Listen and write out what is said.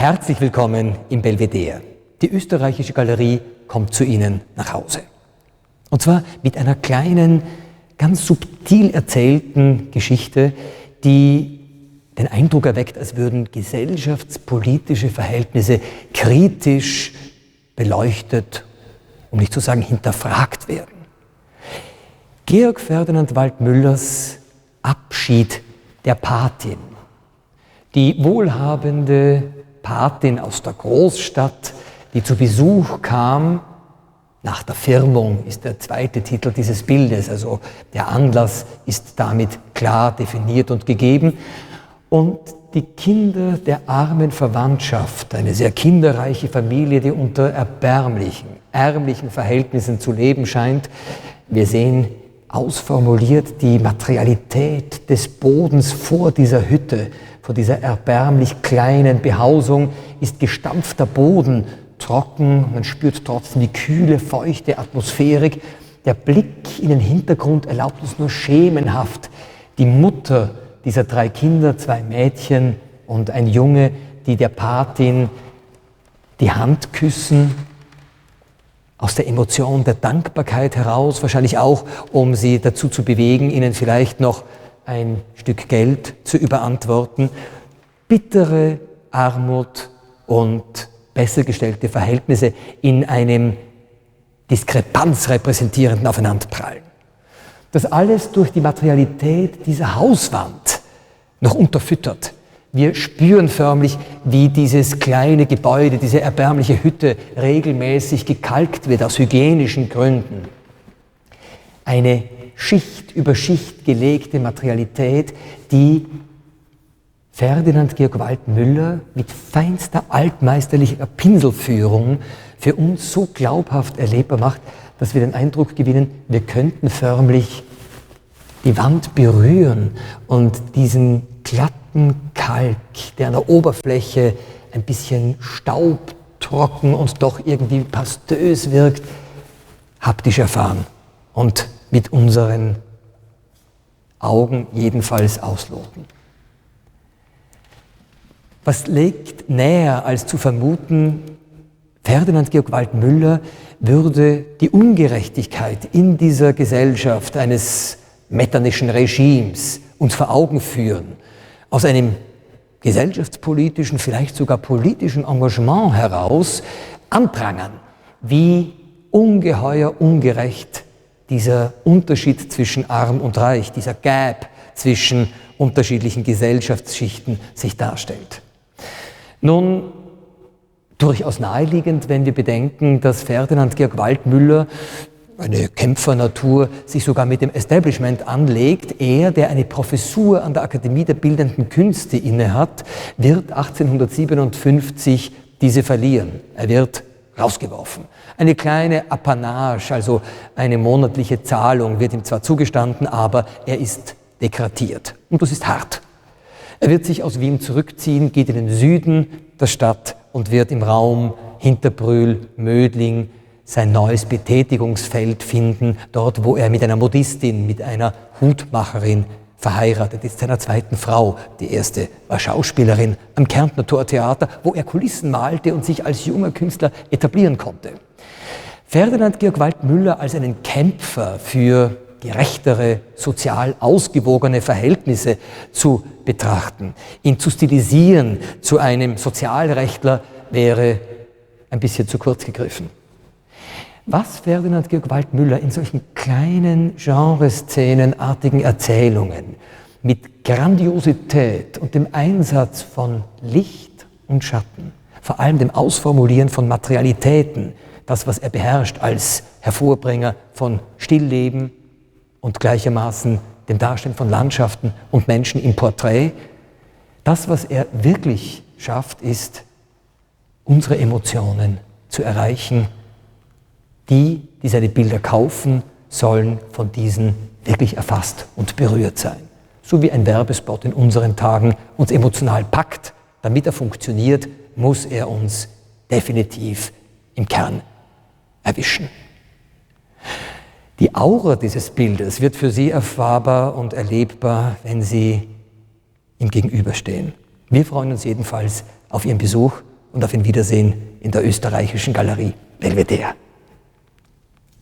Herzlich willkommen im Belvedere. Die österreichische Galerie kommt zu Ihnen nach Hause. Und zwar mit einer kleinen, ganz subtil erzählten Geschichte, die den Eindruck erweckt, als würden gesellschaftspolitische Verhältnisse kritisch beleuchtet, um nicht zu sagen hinterfragt werden. Georg Ferdinand Waldmüllers Abschied der Patin. Die wohlhabende Patin aus der Großstadt, die zu Besuch kam, nach der Firmung ist der zweite Titel dieses Bildes, also der Anlass ist damit klar definiert und gegeben. Und die Kinder der armen Verwandtschaft, eine sehr kinderreiche Familie, die unter ärmlichen Verhältnissen zu leben scheint. Wir sehen ausformuliert die Materialität des Bodens vor dieser Hütte, vor dieser erbärmlich kleinen Behausung ist gestampfter Boden, trocken, man spürt trotzdem die kühle, feuchte Atmosphärik. Der Blick in den Hintergrund erlaubt uns nur schemenhaft die Mutter dieser 3 Kinder, 2 Mädchen und ein Junge, die der Patin die Hand küssen, aus der Emotion der Dankbarkeit heraus, wahrscheinlich auch, um sie dazu zu bewegen, ihnen vielleicht noch ein Stück Geld zu überantworten. Bittere Armut und besser gestellte Verhältnisse in einem Diskrepanz repräsentierenden Aufeinanderprallen. Das alles durch die Materialität dieser Hauswand noch unterfüttert. Wir spüren förmlich, wie dieses kleine Gebäude, diese erbärmliche Hütte regelmäßig gekalkt wird aus hygienischen Gründen. Eine Schicht über Schicht gelegte Materialität, die Ferdinand Georg Waldmüller mit feinster altmeisterlicher Pinselführung für uns so glaubhaft erlebbar macht, dass wir den Eindruck gewinnen, wir könnten förmlich die Wand berühren und diesen glatten Kalk, der an der Oberfläche ein bisschen staubtrocken und doch irgendwie pastös wirkt, haptisch erfahren und mit unseren Augen jedenfalls ausloten. Was liegt näher als zu vermuten, Ferdinand Georg Waldmüller würde die Ungerechtigkeit in dieser Gesellschaft eines metternischen Regimes uns vor Augen führen, aus einem gesellschaftspolitischen, vielleicht sogar politischen Engagement heraus anprangern, wie ungeheuer ungerecht dieser Unterschied zwischen Arm und Reich, dieser Gap zwischen unterschiedlichen Gesellschaftsschichten sich darstellt. Nun, durchaus naheliegend, wenn wir bedenken, dass Ferdinand Georg Waldmüller, eine Kämpfernatur, sich sogar mit dem Establishment anlegt. Er, der eine Professur an der Akademie der Bildenden Künste innehat, wird 1857 diese verlieren. Er wird rausgeworfen. Eine kleine Apanage, also eine monatliche Zahlung, wird ihm zwar zugestanden, aber er ist degradiert. Und das ist hart. Er wird sich aus Wien zurückziehen, geht in den Süden der Stadt und wird im Raum Hinterbrühl, Mödling sein neues Betätigungsfeld finden, dort, wo er mit einer Modistin, mit einer Hutmacherin verheiratet ist, seiner zweiten Frau. Die erste war Schauspielerin am Kärntner Tortheater, wo er Kulissen malte und sich als junger Künstler etablieren konnte. Ferdinand Georg Waldmüller als einen Kämpfer für gerechtere, sozial ausgewogene Verhältnisse zu betrachten, ihn zu stilisieren zu einem Sozialrechtler, wäre ein bisschen zu kurz gegriffen. Was Ferdinand Georg Waldmüller in solchen kleinen Genreszenenartigen Erzählungen mit Grandiosität und dem Einsatz von Licht und Schatten, vor allem dem Ausformulieren von Materialitäten, das, was er beherrscht als Hervorbringer von Stillleben und gleichermaßen dem Darstellen von Landschaften und Menschen im Porträt, das, was er wirklich schafft, ist, unsere Emotionen zu erreichen. Die seine Bilder kaufen, sollen von diesen wirklich erfasst und berührt sein. So wie ein Werbespot in unseren Tagen uns emotional packt, damit er funktioniert, muss er uns definitiv im Kern erwischen. Die Aura dieses Bildes wird für Sie erfahrbar und erlebbar, wenn Sie ihm gegenüberstehen. Wir freuen uns jedenfalls auf Ihren Besuch und auf ein Wiedersehen in der österreichischen Galerie Belvedere.